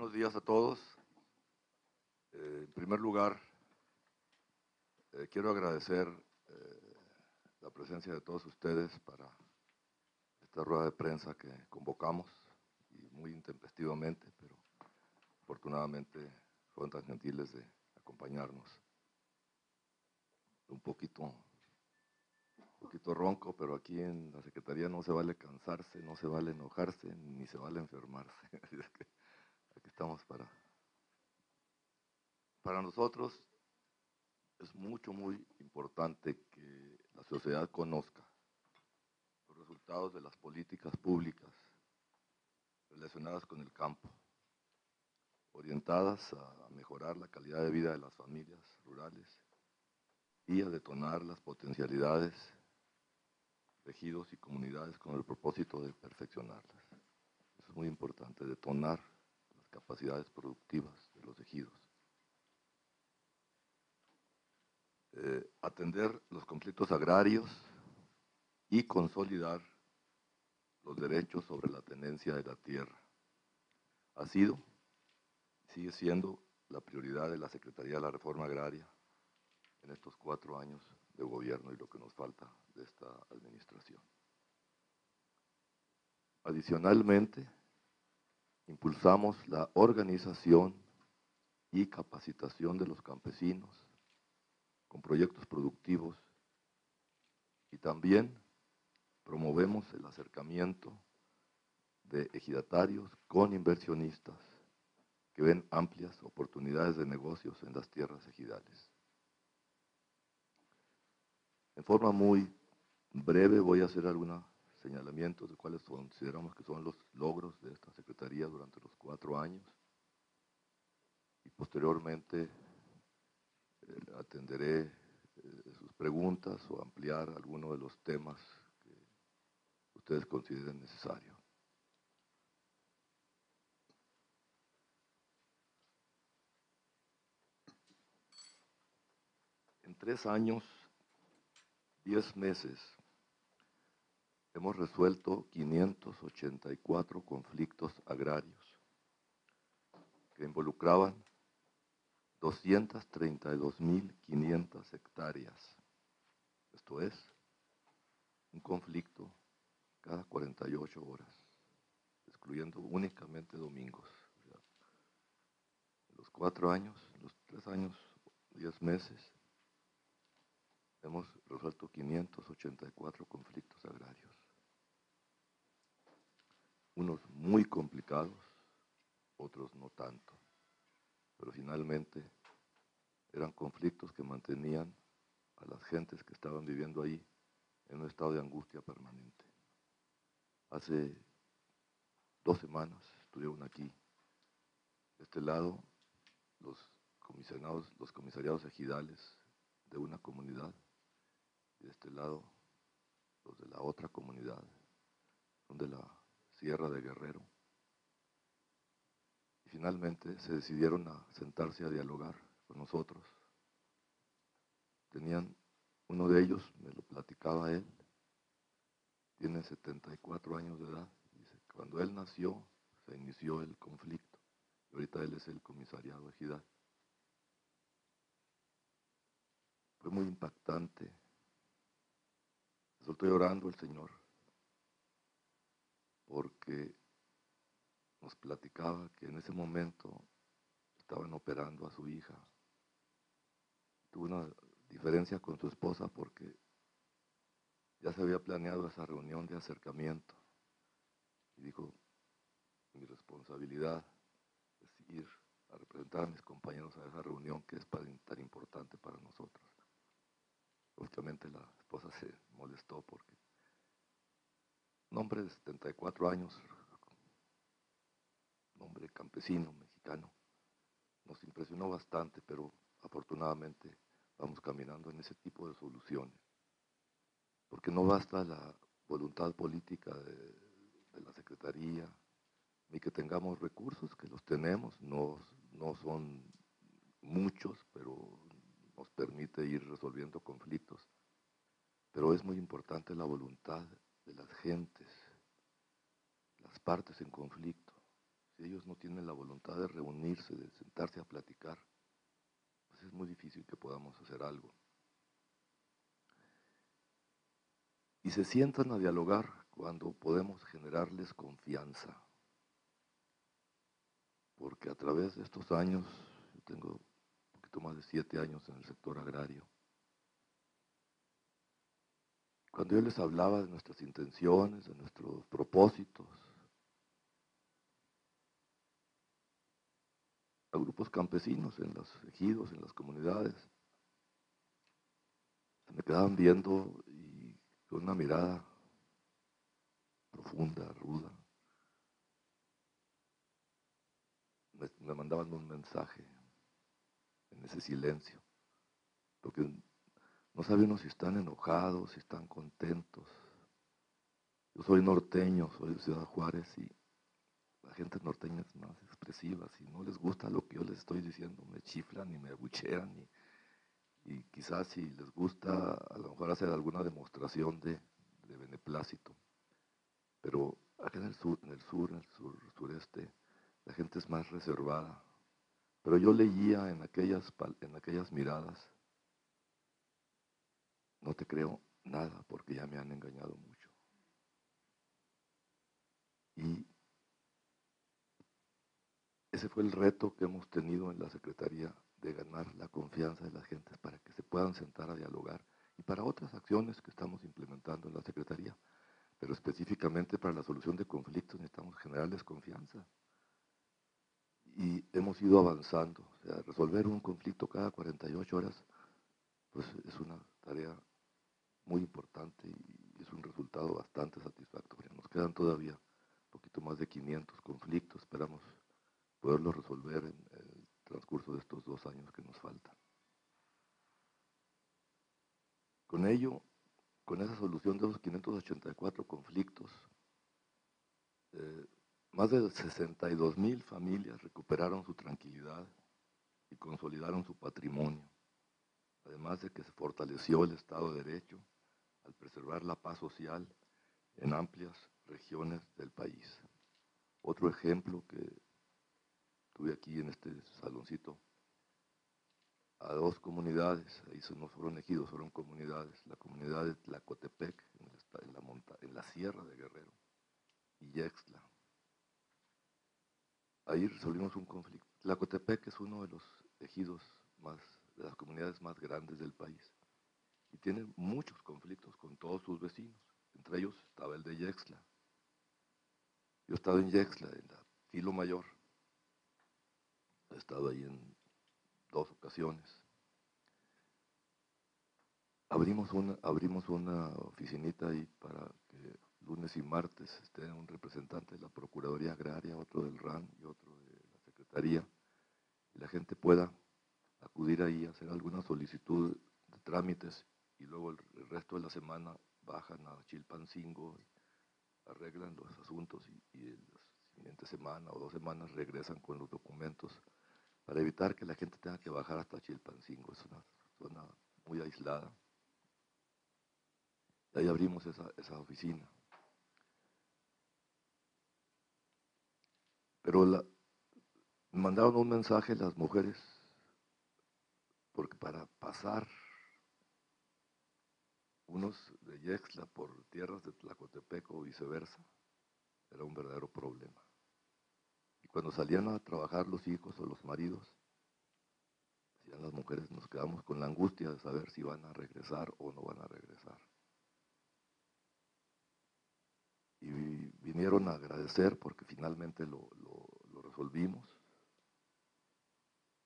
Buenos días a todos. En primer lugar, quiero agradecer la presencia de todos ustedes para esta rueda de prensa que convocamos, y muy intempestivamente, pero afortunadamente fueron tan gentiles de acompañarnos. Un poquito ronco, pero aquí en la Secretaría no se vale cansarse, no se vale enojarse, ni se vale enfermarse. Así es que aquí estamos para nosotros. Es muy importante que la sociedad conozca los resultados de las políticas públicas relacionadas con el campo, orientadas a mejorar la calidad de vida de las familias rurales y a detonar las potencialidades de ejidos y comunidades con el propósito de perfeccionarlas. Eso es muy importante, detonar las capacidades productivas de los ejidos. Atender los conflictos agrarios y consolidar los derechos sobre la tenencia de la tierra. Ha sido y sigue siendo la prioridad de la Secretaría de la Reforma Agraria en estos 4 años de gobierno y lo que nos falta de esta administración. Adicionalmente, impulsamos la organización y capacitación de los campesinos con proyectos productivos y también promovemos el acercamiento de ejidatarios con inversionistas que ven amplias oportunidades de negocios en las tierras ejidales. En forma muy breve voy a hacer algunos señalamientos de cuáles consideramos que son los logros de esta Secretaría durante los 4 años y posteriormente atenderé sus preguntas o ampliar algunos de los temas que ustedes consideren necesarios. En 3 años, 10 meses, hemos resuelto 584 conflictos agrarios que involucraban 232.500 hectáreas. Esto es, un conflicto cada 48 horas, excluyendo únicamente domingos. En los 4 años, en los 3 años, 10 meses, hemos resuelto 584 conflictos agrarios. Unos muy complicados, otros no tanto, pero finalmente eran conflictos que mantenían a las gentes que estaban viviendo ahí en un estado de angustia permanente. Hace 2 semanas estuvieron aquí, de este lado, los comisariados ejidales de una comunidad, y de este lado, los de la otra comunidad, son de la Sierra de Guerrero. Y finalmente se decidieron a sentarse a dialogar con nosotros. Uno de ellos, me lo platicaba él, tiene 74 años de edad. Dice, cuando él nació, se inició el conflicto. Y ahorita él es el comisariado ejidal. Fue muy impactante. Estoy orando el Señor, porque nos platicaba que en ese momento estaban operando a su hija. Tuvo una diferencia con su esposa porque ya se había planeado esa reunión de acercamiento. Y dijo, mi responsabilidad es ir a representar a mis compañeros a esa reunión que es tan importante para nosotros. Obviamente la esposa se molestó porque un hombre de 74 años, un hombre campesino, mexicano, nos impresionó bastante, pero afortunadamente vamos caminando en ese tipo de soluciones. Porque no basta la voluntad política de la Secretaría, ni que tengamos recursos, que los tenemos, no son muchos, pero nos permite ir resolviendo conflictos. Pero es muy importante la voluntad de las gentes, las partes en conflicto. si ellos no tienen la voluntad de reunirse, de sentarse a platicar, pues es muy difícil que podamos hacer algo. Y se sientan a dialogar cuando podemos generarles confianza. Porque a través de estos años, yo tengo un poquito más de 7 años en el sector agrario, cuando yo les hablaba de nuestras intenciones, de nuestros propósitos, a grupos campesinos en los ejidos, en las comunidades, se me quedaban viendo y con una mirada profunda, ruda, me mandaban un mensaje en ese silencio, porque no sabe uno si están enojados, si están contentos. Yo soy norteño, soy de Ciudad Juárez y la gente norteña es más expresiva. Si no les gusta lo que yo les estoy diciendo, me chiflan y me abuchean y quizás si les gusta, a lo mejor hacer alguna demostración de beneplácito. Pero acá en el sureste, la gente es más reservada. Pero yo leía en aquellas miradas, no te creo nada porque ya me han engañado mucho. Y ese fue el reto que hemos tenido en la Secretaría, de ganar la confianza de las gentes para que se puedan sentar a dialogar y para otras acciones que estamos implementando en la Secretaría. Pero específicamente para la solución de conflictos necesitamos generarles confianza. Y hemos ido avanzando. O sea, resolver un conflicto cada 48 horas pues es una tarea muy importante y es un resultado bastante satisfactorio. Nos quedan todavía un poquito más de 500 conflictos, esperamos poderlos resolver en el transcurso de estos 2 años que nos faltan. Con ello, con esa solución de los 584 conflictos, más de 62,000 familias recuperaron su tranquilidad y consolidaron su patrimonio, además de que se fortaleció el Estado de Derecho al preservar la paz social en amplias regiones del país. Otro ejemplo que tuve aquí en este saloncito, a 2 comunidades, ahí no fueron ejidos, fueron comunidades, la comunidad de Tlacotepec, en la Sierra de Guerrero, y Yextla. Ahí resolvimos un conflicto. Tlacotepec es uno de los ejidos de las comunidades más grandes del país, y tiene muchos conflictos con todos sus vecinos, entre ellos estaba el de Yextla. Yo he estado en Yextla, en la Filo Mayor, he estado ahí en 2 ocasiones. Abrimos una oficinita ahí para que lunes y martes esté un representante de la Procuraduría Agraria, otro del RAN y otro de la Secretaría, y la gente pueda acudir ahí a hacer alguna solicitud de trámites y luego el resto de la semana bajan a Chilpancingo, arreglan los asuntos y la siguiente semana o 2 semanas regresan con los documentos para evitar que la gente tenga que bajar hasta Chilpancingo. Es una zona muy aislada. Y ahí abrimos esa oficina. Pero me mandaron un mensaje las mujeres, porque para pasar unos de Yextla por tierras de Tlacotepec o viceversa, era un verdadero problema. Y cuando salían a trabajar los hijos o los maridos, decían las mujeres, nos quedamos con la angustia de saber si van a regresar o no van a regresar. Y vinieron a agradecer porque finalmente lo resolvimos.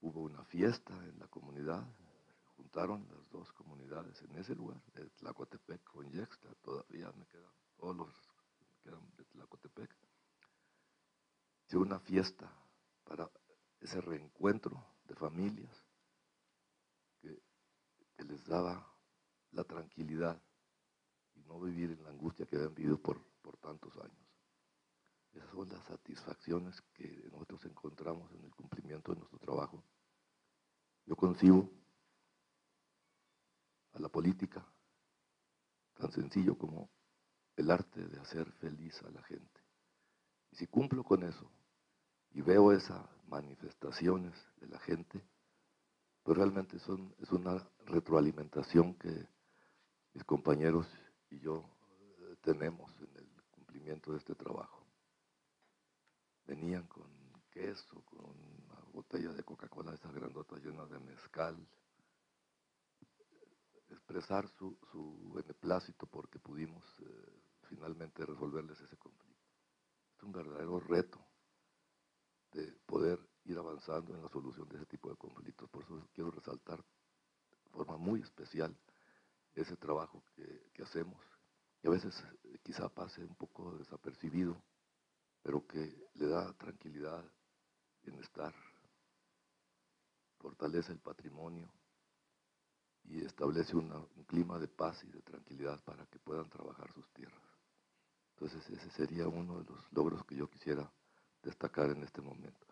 Hubo una fiesta en la comunidad, se juntaron las 2 comunidades en ese lugar, de Tlacotepec con Yextla, todavía me quedan, todos los que me quedan de Tlacotepec. Hice una fiesta para ese reencuentro de familias que les daba la tranquilidad y no vivir en la angustia que habían vivido por tantos años. Esas son las satisfacciones que nosotros encontramos en el cumplimiento de nuestro trabajo. Yo concibo a la política tan sencillo como el arte de hacer feliz a la gente. Y si cumplo con eso, y veo esas manifestaciones de la gente, pues realmente es una retroalimentación que mis compañeros y yo tenemos en el cumplimiento de este trabajo. Venían con queso, con una botella de Coca-Cola, esa grandota llena de mezcal, expresar su beneplácito porque pudimos finalmente resolverles ese conflicto. Es un verdadero reto de poder ir avanzando en la solución de ese tipo de conflictos. Por eso quiero resaltar de forma muy especial ese trabajo que hacemos, y a veces quizá pase un poco desapercibido, pero que le da tranquilidad, bienestar, fortalece el patrimonio y establece un clima de paz y de tranquilidad para que puedan trabajar sus tierras. Entonces ese sería uno de los logros que yo quisiera destacar en este momento.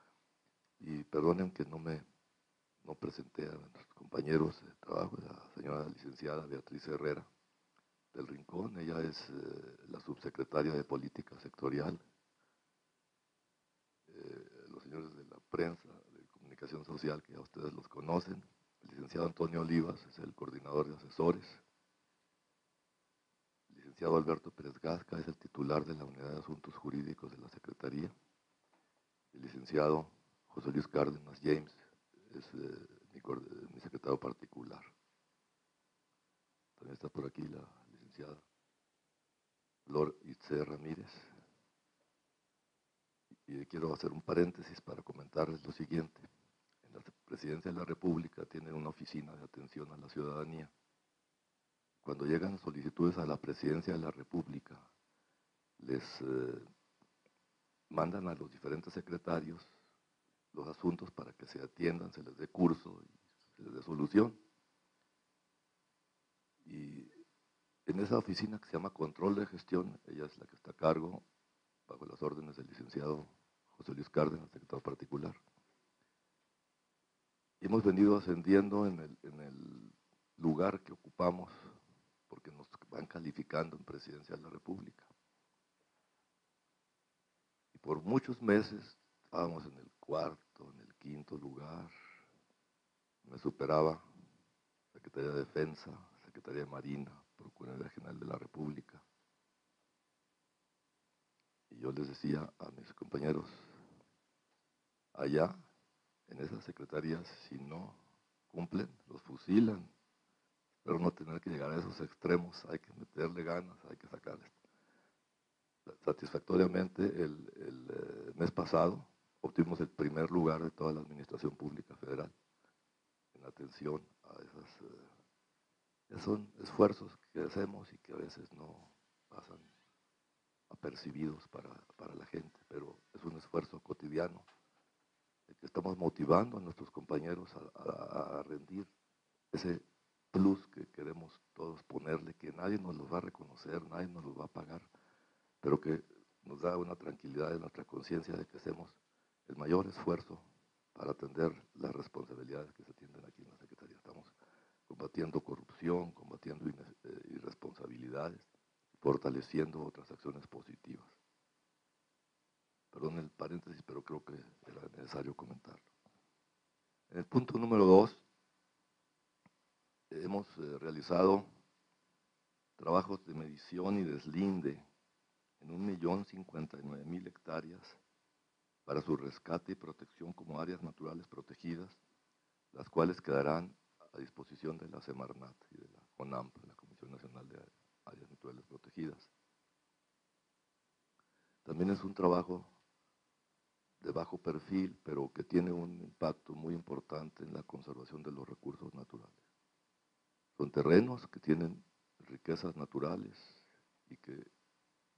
Y perdonen que no presenté a nuestros compañeros de trabajo, la señora licenciada Beatriz Herrera del Rincón. Ella es la subsecretaria de Política Sectorial. Los señores de la prensa, de comunicación social, que ya ustedes los conocen. El licenciado Antonio Olivas es el coordinador de asesores. El licenciado Alberto Pérez Gasca es el titular de la Unidad de Asuntos Jurídicos de la Secretaría. El licenciado José Luis Cárdenas James es mi secretario particular. También está por aquí la licenciada Flor Itze Ramírez. Y quiero hacer un paréntesis para comentarles lo siguiente. En la Presidencia de la República tienen una oficina de atención a la ciudadanía. Cuando llegan solicitudes a la Presidencia de la República, les mandan a los diferentes secretarios los asuntos para que se atiendan, se les dé curso y se les dé solución. Y en esa oficina que se llama Control de Gestión, ella es la que está a cargo, bajo las órdenes del licenciado José Luis Cárdenas, secretario particular. Y hemos venido ascendiendo en el lugar que ocupamos, porque nos van calificando en Presidencia de la República. Y por muchos meses estábamos en el cuarto, en el quinto lugar. Me superaba Secretaría de Defensa, Secretaría de Marina, Procuraduría General de la República. Y yo les decía a mis compañeros, allá, en esas secretarías, si no cumplen, los fusilan. Pero no tener que llegar a esos extremos, hay que meterle ganas, hay que sacarles. Satisfactoriamente, el mes pasado obtuvimos el primer lugar de toda la Administración Pública Federal en atención a son esfuerzos que hacemos y que a veces no pasan apercibidos para la gente, pero es un esfuerzo cotidiano que estamos motivando a nuestros compañeros a rendir ese plus que queremos todos ponerle, que nadie nos lo va a reconocer, nadie nos lo va a pagar, pero que nos da una tranquilidad en nuestra conciencia de que hacemos el mayor esfuerzo para atender las responsabilidades que se atienden aquí en la Secretaría. Estamos combatiendo corrupción, combatiendo irresponsabilidades, fortaleciendo otras acciones positivas. Perdón el paréntesis, pero creo que era necesario comentarlo. En el punto número 2, hemos realizado trabajos de medición y deslinde en 1.059.000 hectáreas para su rescate y protección como áreas naturales protegidas, las cuales quedarán a disposición de la Semarnat y de la CONAMP, la Comisión Nacional de Áreas Naturales Protegidas. También es un trabajo de bajo perfil, pero que tiene un impacto muy importante en la conservación de los recursos naturales. Son terrenos que tienen riquezas naturales y que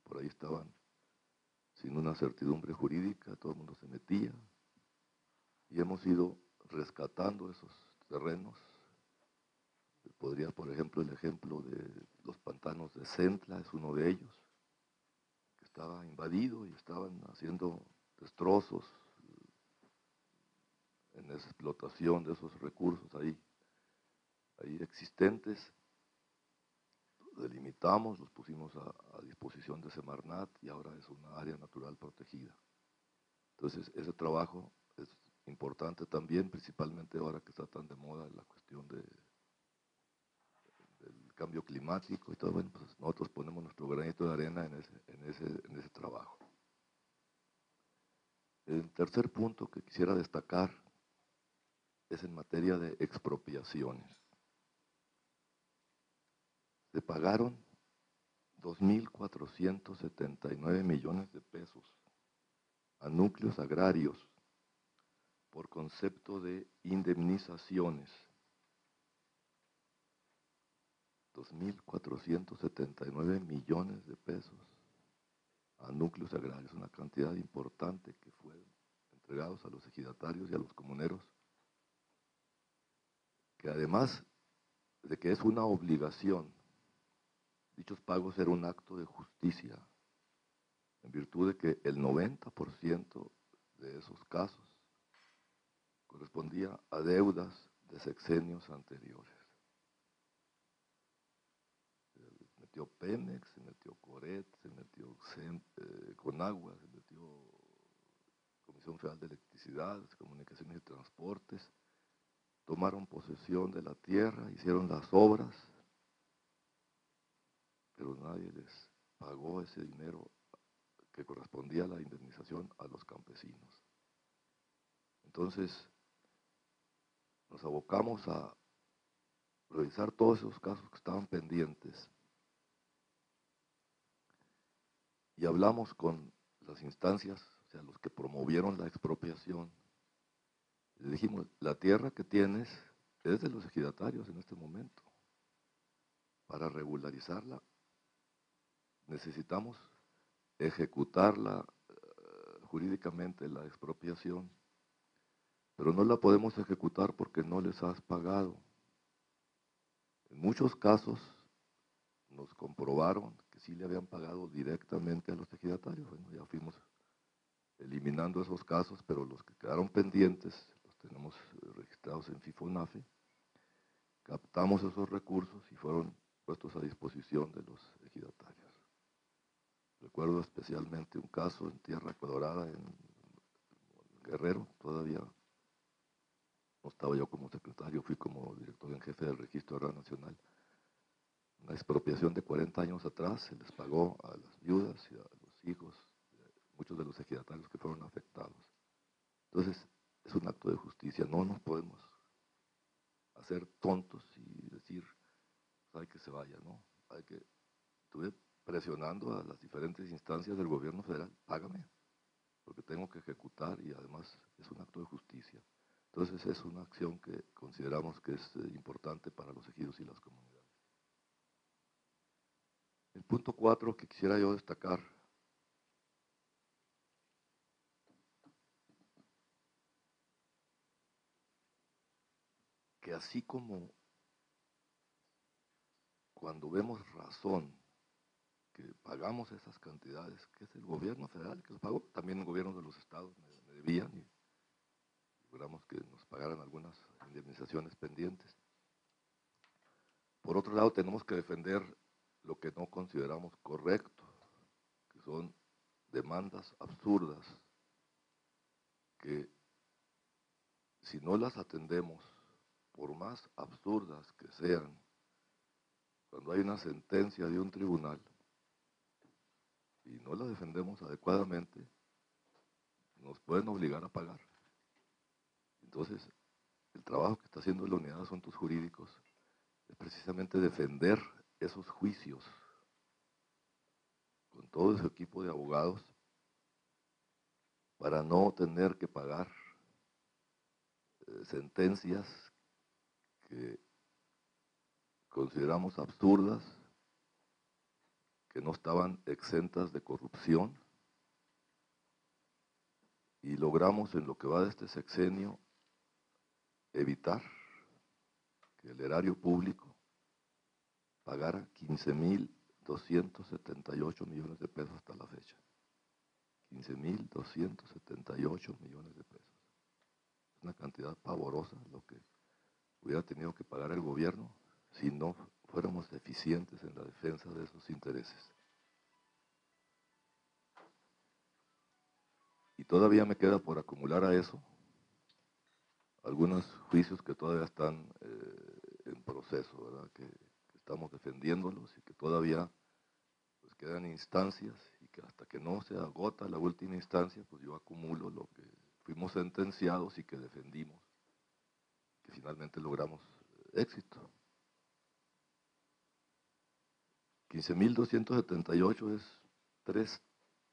por ahí estaban sin una certidumbre jurídica, todo el mundo se metía, y hemos ido rescatando esos terrenos. Podría, por ejemplo, el ejemplo de los pantanos de Centla, es uno de ellos, que estaba invadido y estaban haciendo destrozos en esa explotación de esos recursos ahí existentes. Los delimitamos, los pusimos a disposición de Semarnat y ahora es una área natural protegida. Entonces, ese trabajo es importante también, principalmente ahora que está tan de moda la cuestión del cambio climático y todo. Bueno, pues nosotros ponemos nuestro granito de arena en ese trabajo. El tercer punto que quisiera destacar es en materia de expropiaciones. Se pagaron 2.479 millones de pesos a núcleos agrarios por concepto de indemnizaciones. 2.479 millones de pesos a núcleos agrarios, una cantidad importante que fueron entregados a los ejidatarios y a los comuneros, que además de que es una obligación, dichos pagos eran un acto de justicia, en virtud de que el 90% de esos casos correspondía a deudas de sexenios anteriores. Se metió Pemex, se metió Coret, se metió Conagua, se metió Comisión Federal de Electricidad, Comunicaciones y Transportes, tomaron posesión de la tierra, hicieron las obras, pero nadie les pagó ese dinero que correspondía a la indemnización a los campesinos. Entonces, nos abocamos a revisar todos esos casos que estaban pendientes y hablamos con las instancias, o sea, los que promovieron la expropiación. Les dijimos, la tierra que tienes es de los ejidatarios en este momento. Para regularizarla necesitamos ejecutarla jurídicamente, la expropiación, pero no la podemos ejecutar porque no les has pagado. En muchos casos nos comprobaron que sí le habían pagado directamente a los ejidatarios. Bueno, ya fuimos eliminando esos casos, pero los que quedaron pendientes los tenemos registrados en FIFONAFE. Captamos esos recursos y fueron puestos a disposición de los ejidatarios. Recuerdo especialmente un caso en Tierra Colorada, en Guerrero, todavía no estaba yo como secretario, fui como director en jefe del Registro Agrario Nacional. Una expropiación de 40 años atrás se les pagó a las viudas y a los hijos, muchos de los ejidatarios que fueron afectados. Entonces, es un acto de justicia, no nos podemos hacer tontos y decir, pues hay que se vaya, ¿no? Hay que, estuve presionando a las diferentes instancias del gobierno federal, págame, porque tengo que ejecutar y además es un acto de justicia. Entonces es una acción que consideramos que es importante para los ejidos y las comunidades. El punto 4 que quisiera yo destacar que así como cuando vemos razón que pagamos esas cantidades, que es el gobierno federal que los pagó, también el gobierno de los estados me debían y logramos que nos pagaran algunas indemnizaciones pendientes. Por otro lado, tenemos que defender lo que no consideramos correcto, que son demandas absurdas, que si no las atendemos, por más absurdas que sean, cuando hay una sentencia de un tribunal y no la defendemos adecuadamente, nos pueden obligar a pagar. Entonces, el trabajo que está haciendo la Unidad de Asuntos Jurídicos es precisamente defender esos juicios con todo ese equipo de abogados para no tener que pagar sentencias que consideramos absurdas, que no estaban exentas de corrupción, y logramos en lo que va de este sexenio evitar que el erario público pagara 15.278 millones de pesos hasta la fecha. 15.278 millones de pesos. Es una cantidad pavorosa lo que hubiera tenido que pagar el gobierno si no fuéramos eficientes en la defensa de esos intereses. Y todavía me queda por acumular a eso algunos juicios que todavía están en proceso, ¿verdad? Que estamos defendiéndolos y que todavía pues, quedan instancias y que hasta que no se agota la última instancia, pues yo acumulo lo que fuimos sentenciados y que defendimos, que finalmente logramos éxito. 15.278 es 3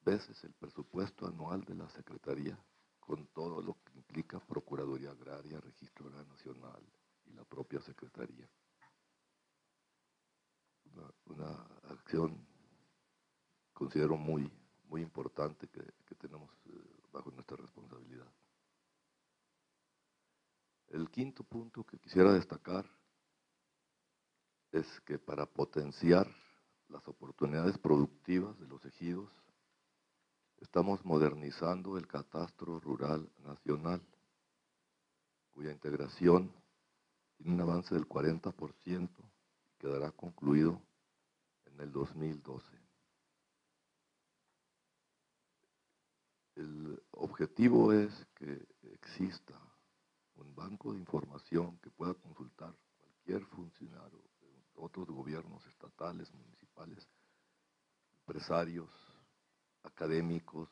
veces el presupuesto anual de la Secretaría, con todo lo que implica Procuraduría Agraria, Registro Agrario Nacional y la propia Secretaría. Una acción, considero, muy importante que tenemos bajo nuestra responsabilidad. El quinto punto que quisiera destacar es que para potenciar las oportunidades productivas de los ejidos, estamos modernizando el catastro rural nacional, cuya integración tiene un avance del 40% y quedará concluido en el 2012. El objetivo es que exista un banco de información que pueda consultar cualquier funcionario de otros gobiernos estatales, municipales, empresarios, académicos,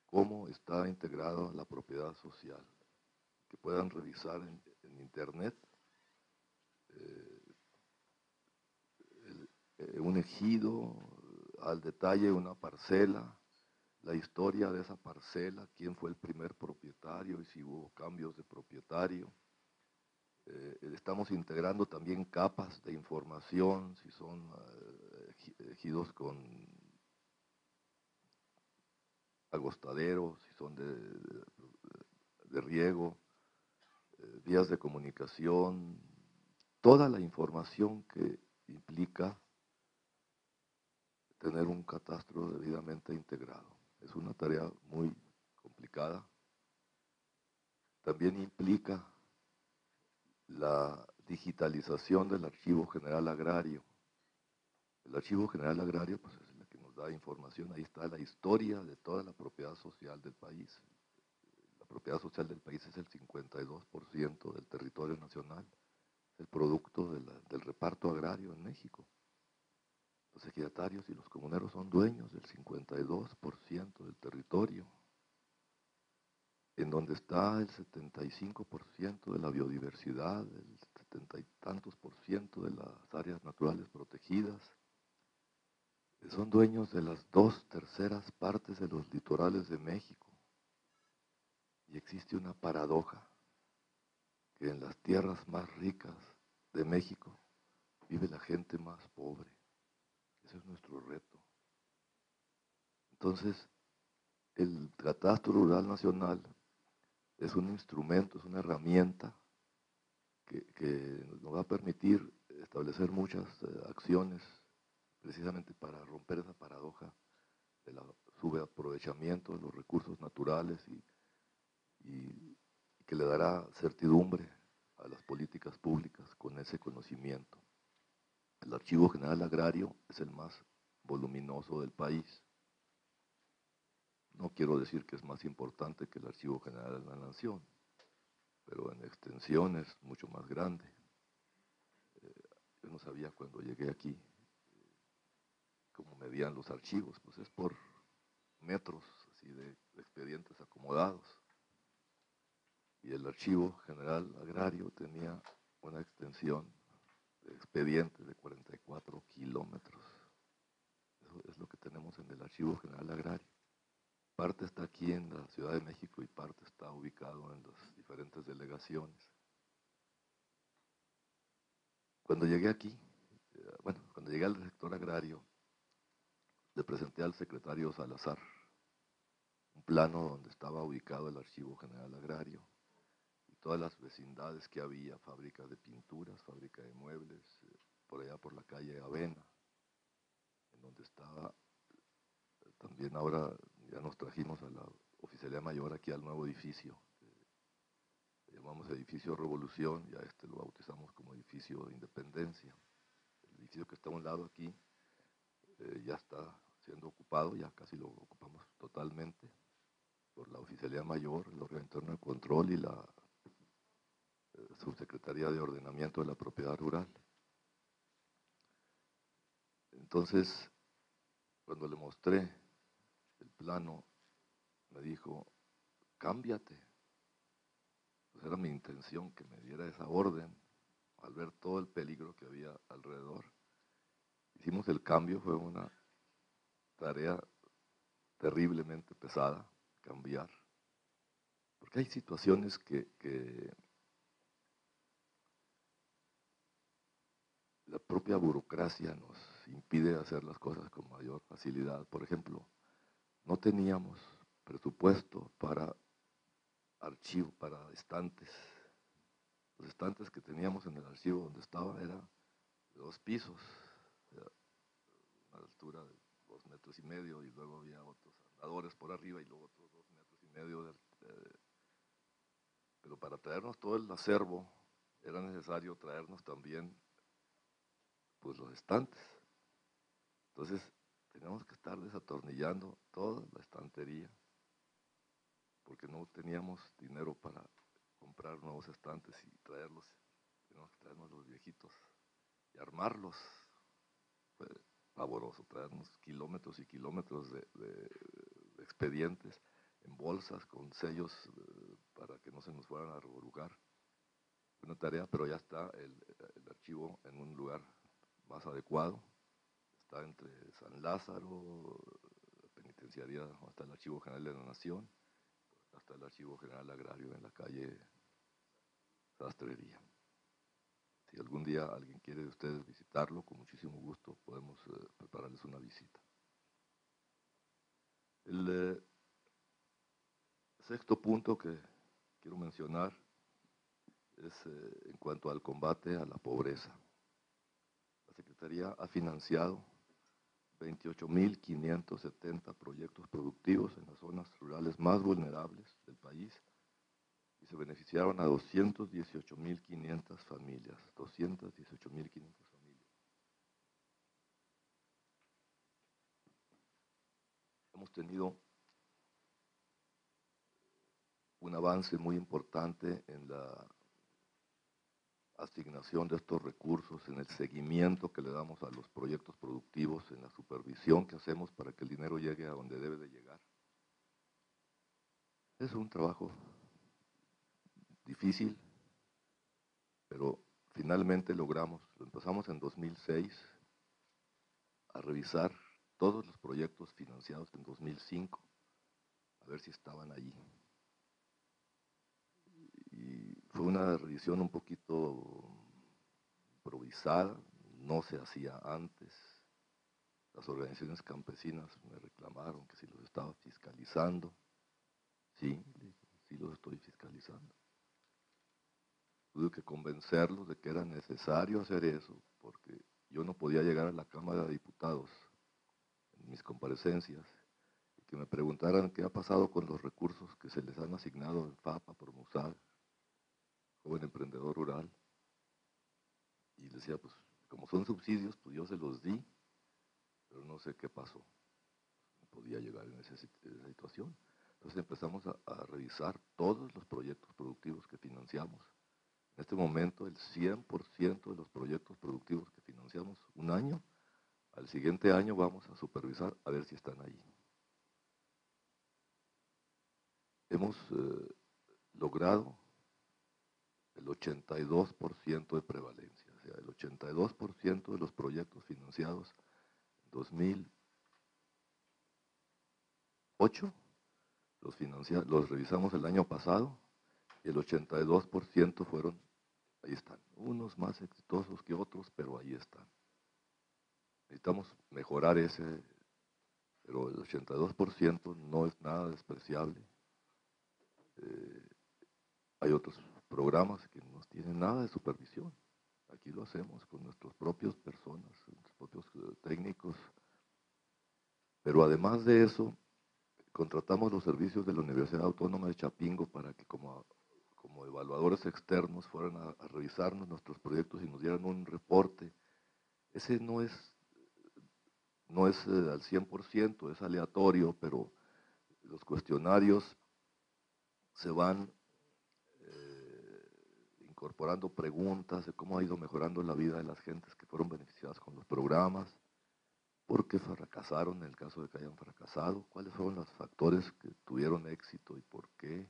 cómo está integrada la propiedad social, que puedan revisar en internet un ejido, al detalle una parcela, la historia de esa parcela, quién fue el primer propietario y si hubo cambios de propietario. Estamos integrando también capas de información, si son ejidos con agostaderos, si son de riego, vías de comunicación, toda la información que implica tener un catastro debidamente integrado. Es una tarea muy complicada. También implica la digitalización del Archivo General Agrario. El Archivo General Agrario pues, es el que nos da información, ahí está la historia de toda la propiedad social del país. La propiedad social del país es el 52% del territorio nacional, el producto del reparto agrario en México. Los ejidatarios y los comuneros son dueños del 52% del territorio, en donde está el 75% de la biodiversidad, el 70 y tantos % de las áreas naturales protegidas. Son dueños de las 2/3 partes de los litorales de México. Y existe una paradoja, que en las tierras más ricas de México vive la gente más pobre. Ese es nuestro reto. Entonces, el Catastro Rural Nacional es un instrumento, es una herramienta que nos va a permitir establecer muchas acciones precisamente para romper esa paradoja del subaprovechamiento de los recursos naturales y que le dará certidumbre a las políticas públicas con ese conocimiento. El Archivo General Agrario es el más voluminoso del país. No quiero decir que es más importante que el Archivo General de la Nación, pero en extensión es mucho más grande. Yo no sabía cuando llegué aquí cómo medían los archivos, pues es por metros así de expedientes acomodados. Y el Archivo General Agrario tenía una extensión de expedientes de 44 kilómetros. Eso es lo que tenemos en el Archivo General Agrario. Parte está aquí en la Ciudad de México y parte está ubicado en las diferentes delegaciones. Cuando llegué aquí, cuando llegué al sector agrario, le presenté al secretario Salazar un plano donde estaba ubicado el Archivo General Agrario y todas las vecindades que había, fábricas de pinturas, fábrica de muebles, por allá por la calle Avena, en donde estaba también ahora ya nos trajimos a la Oficialía Mayor aquí al nuevo edificio, le llamamos Edificio Revolución, y a este lo bautizamos como Edificio de Independencia. El edificio que está a un lado aquí ya está siendo ocupado, ya casi lo ocupamos totalmente. por la Oficialía Mayor, el órgano interno de control y la Subsecretaría de Ordenamiento de la Propiedad Rural. Entonces, cuando le mostré el plano, me dijo, cámbiate. Pues era mi intención que me diera esa orden al ver todo el peligro que había alrededor. Hicimos el cambio, fue una tarea terriblemente pesada, cambiar. Porque hay situaciones que la propia burocracia nos impide hacer las cosas con mayor facilidad. Por ejemplo, no teníamos presupuesto para archivo, para estantes. Los estantes que teníamos en el archivo donde estaba era de 2 pisos, una altura de 2,5 metros, y luego había otros andadores por arriba y luego otros 2,5 metros. Pero para traernos todo el acervo era necesario traernos también pues los estantes. Entonces teníamos que estar desatornillando toda la estantería porque no teníamos dinero para comprar nuevos estantes y traerlos. Teníamos que traernos los viejitos y armarlos. Fue pavoroso traernos kilómetros y kilómetros de expedientes en bolsas con sellos para que no se nos fueran a revolucar. Una tarea, pero ya está el archivo en un lugar más adecuado. Está entre San Lázaro, la penitenciaría, hasta el Archivo General de la Nación, hasta el Archivo General Agrario en la calle Sastrería. Si algún día alguien quiere de ustedes visitarlo, con muchísimo gusto podemos prepararles una visita. El sexto punto que quiero mencionar es en cuanto al combate a la pobreza. La Secretaría ha financiado 28.570 proyectos productivos en las zonas rurales más vulnerables del país y se beneficiaron a 218.500 familias, 218.500 familias. Hemos tenido un avance muy importante en la asignación de estos recursos, en el seguimiento que le damos a los proyectos productivos, en la supervisión que hacemos para que el dinero llegue a donde debe de llegar. Es un trabajo difícil, pero finalmente logramos. Lo empezamos en 2006 a revisar todos los proyectos financiados en 2005, a ver si estaban allí. Y fue una revisión un poquito improvisada, no se hacía antes. Las organizaciones campesinas me reclamaron que si los estaba fiscalizando. Sí, sí los estoy fiscalizando. Tuve que convencerlos de que era necesario hacer eso, porque yo no podía llegar a la Cámara de Diputados en mis comparecencias y que me preguntaran qué ha pasado con los recursos que se les han asignado en FAPA, Promusal, Joven Emprendedor Rural. Y les decía, pues como son subsidios, pues yo se los di, pero no sé qué pasó. No podía llegar en esa situación. Entonces empezamos a revisar todos los proyectos productivos que financiamos. En este momento el 100% de los proyectos productivos que financiamos un año, al siguiente año vamos a supervisar a ver si están ahí. Hemos logrado el 82% de prevalencia, o sea, el 82% de los proyectos financiados en 2008 los revisamos el año pasado y el 82% fueron, ahí están, unos más exitosos que otros, pero ahí están. Necesitamos mejorar ese, pero el 82% no es nada despreciable. Hay otros programas que no tienen nada de supervisión. Aquí lo hacemos con nuestras propias personas, nuestros propios técnicos. Pero además de eso, contratamos los servicios de la Universidad Autónoma de Chapingo para que como evaluadores externos fueran a revisarnos nuestros proyectos y nos dieran un reporte. Ese no es al 100%, es aleatorio, pero los cuestionarios se van incorporando preguntas de cómo ha ido mejorando la vida de las gentes que fueron beneficiadas con los programas, por qué fracasaron en el caso de que hayan fracasado, cuáles fueron los factores que tuvieron éxito y por qué.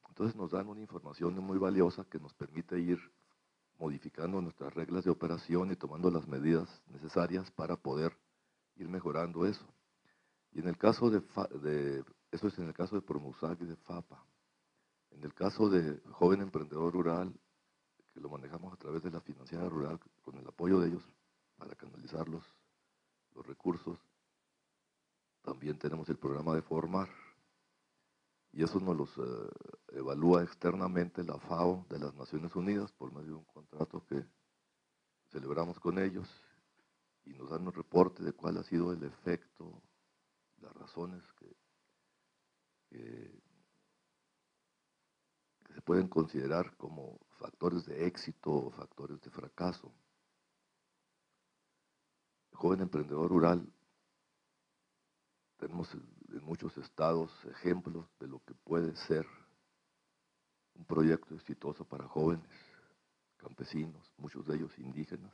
Entonces nos dan una información muy valiosa que nos permite ir modificando nuestras reglas de operación y tomando las medidas necesarias para poder ir mejorando eso. Y en el caso eso es en el caso de Promusac y de FAPA. En el caso de Joven Emprendedor Rural, que lo manejamos a través de la financiera rural, con el apoyo de ellos para canalizar los recursos, también tenemos el programa de Formar. Y eso nos los evalúa externamente la FAO de las Naciones Unidas por medio de un contrato que celebramos con ellos y nos dan un reporte de cuál ha sido el efecto, las razones que se pueden considerar como factores de éxito o factores de fracaso. El Joven Emprendedor Rural, tenemos en muchos estados ejemplos de lo que puede ser un proyecto exitoso para jóvenes, campesinos, muchos de ellos indígenas.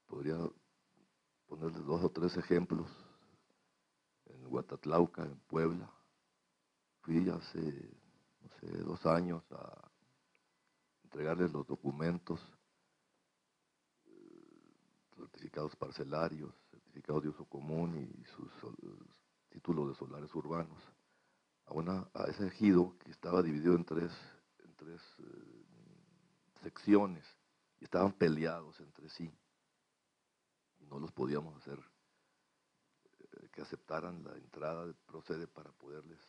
Podría ponerles 2 o 3 ejemplos. En Huatatlauca, en Puebla, fui hace, no sé, 2 años a entregarles los documentos, certificados parcelarios, certificados de uso común y sus títulos de solares urbanos, a ese ejido que estaba dividido en tres secciones y estaban peleados entre sí y no los podíamos hacer que aceptaran la entrada de Procede para poderles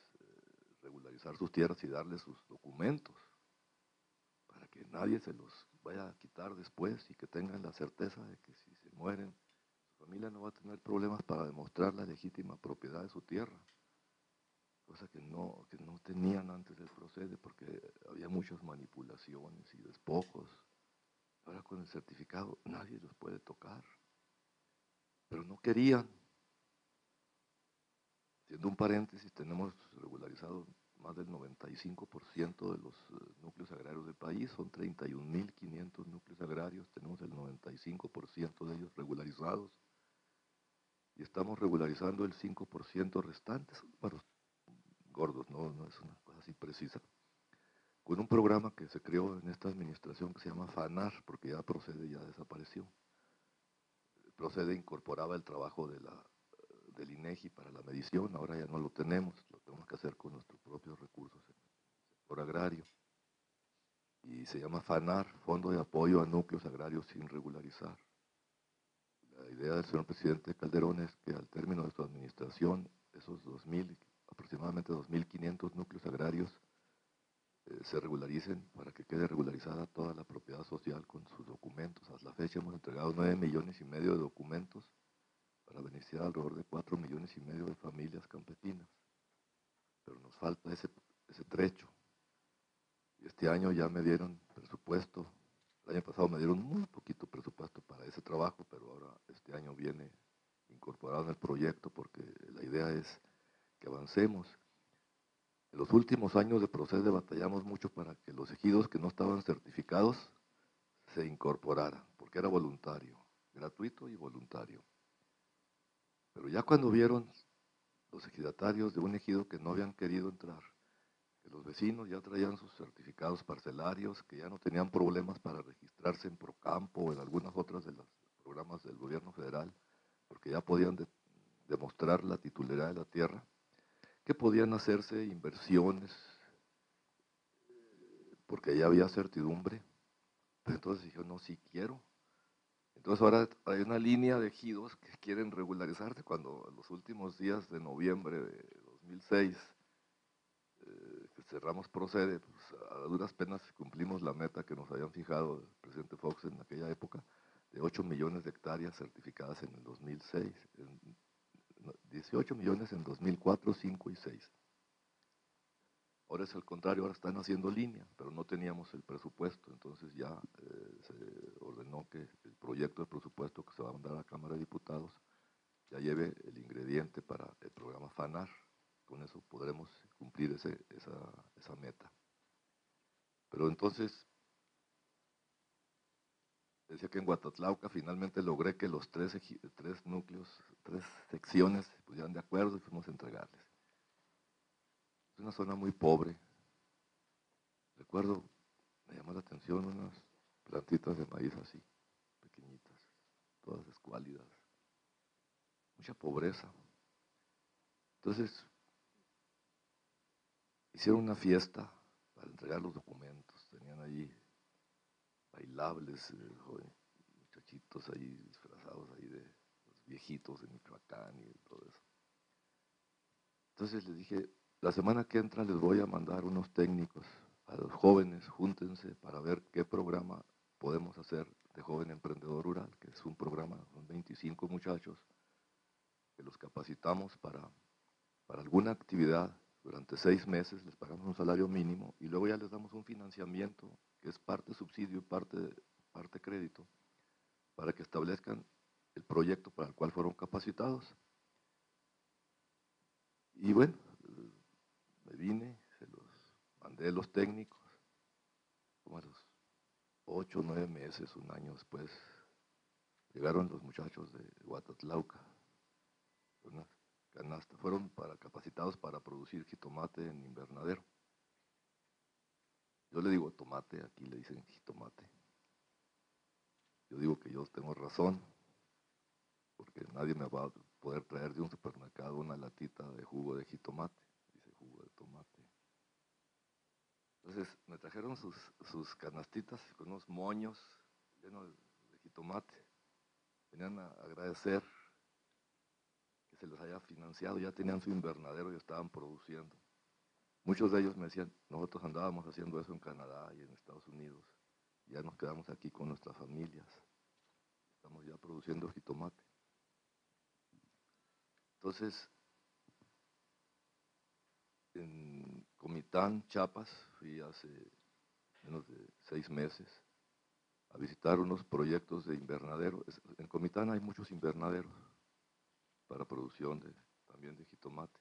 regularizar sus tierras y darles sus documentos para que nadie se los vaya a quitar después y que tengan la certeza de que si se mueren, su familia no va a tener problemas para demostrar la legítima propiedad de su tierra, cosa que no tenían antes del Procede porque había muchas manipulaciones y despojos. Ahora con el certificado nadie los puede tocar, pero no querían. Haciendo un paréntesis, tenemos regularizado más del 95% de los núcleos agrarios del país, son 31.500 núcleos agrarios, tenemos el 95% de ellos regularizados y estamos regularizando el 5% restantes, para gordos, no es una cosa así precisa, con un programa que se creó en esta administración que se llama FANAR, porque ya Procede ya desapareció. Procede incorporaba el trabajo del INEGI para la medición, ahora ya no lo tenemos que hacer con nuestros propios recursos en el sector agrario. Y se llama FANAR, Fondo de Apoyo a Núcleos Agrarios sin Regularizar. La idea del señor presidente Calderón es que al término de su administración, esos aproximadamente 2.500 núcleos agrarios se regularicen para que quede regularizada toda la propiedad social con sus documentos. Hasta la fecha hemos entregado 9,5 millones de documentos para beneficiar alrededor de 4,5 millones de familias campesinas. Pero nos falta ese trecho. Y este año ya me dieron presupuesto. El año pasado me dieron muy poquito presupuesto para ese trabajo, pero ahora este año viene incorporado en el proyecto porque la idea es que avancemos. En los últimos años de Procede batallamos mucho para que los ejidos que no estaban certificados se incorporaran, porque era voluntario, gratuito y voluntario. Pero ya cuando vieron los ejidatarios de un ejido que no habían querido entrar, que los vecinos ya traían sus certificados parcelarios, que ya no tenían problemas para registrarse en Procampo o en algunas otras de los programas del gobierno federal, porque ya podían demostrar la titularidad de la tierra, que podían hacerse inversiones, porque ya había certidumbre. Pero entonces dije, no, sí quiero. Entonces ahora hay una línea de ejidos que quieren regularizarse cuando en los últimos días de noviembre de 2006 que cerramos Procede, pues a duras penas cumplimos la meta que nos habían fijado el presidente Fox en aquella época, de 8 millones de hectáreas certificadas en el 2006, 18 millones en 2004, 5 y 6. Ahora es al contrario, ahora están haciendo línea, pero no teníamos el presupuesto, entonces ya se ordenó que el proyecto de presupuesto que se va a mandar a la Cámara de Diputados ya lleve el ingrediente para el programa FANAR. con eso podremos cumplir esa meta. Pero entonces, decía que en Huatatlauca finalmente logré que los tres núcleos, 3 secciones se pusieran de acuerdo y fuimos a entregarles. Es una zona muy pobre. Recuerdo, me llamó la atención unas plantitas de maíz así, pequeñitas, todas escuálidas, mucha pobreza. Entonces, hicieron una fiesta para entregar los documentos, tenían allí bailables, muchachitos ahí disfrazados ahí de los viejitos de Michoacán y todo eso. Entonces les dije, la semana que entra les voy a mandar unos técnicos a los jóvenes, júntense para ver qué programa podemos hacer de Joven Emprendedor Rural, que es un programa con 25 muchachos que los capacitamos para alguna actividad durante 6 meses, les pagamos un salario mínimo y luego ya les damos un financiamiento que es parte subsidio y parte crédito para que establezcan el proyecto para el cual fueron capacitados. Y bueno, me vine, se los mandé a los técnicos, como a los 8 o 9 meses, un año después, llegaron los muchachos de Huatatlauca, una canasta, fueron capacitados para producir jitomate en invernadero. Yo le digo tomate, aquí le dicen jitomate. Yo digo que yo tengo razón, porque nadie me va a poder traer de un supermercado una latita de jugo de jitomate, dice jugo de tomate. Entonces me trajeron sus canastitas con unos moños llenos de jitomate. Venían a agradecer que se les haya financiado, ya tenían su invernadero y estaban produciendo. Muchos de ellos me decían, nosotros andábamos haciendo eso en Canadá y en Estados Unidos, ya nos quedamos aquí con nuestras familias, estamos ya produciendo jitomate. Entonces, en Comitán, Chiapas, fui hace menos de 6 meses a visitar unos proyectos de invernadero. En Comitán hay muchos invernaderos para producción también de jitomate,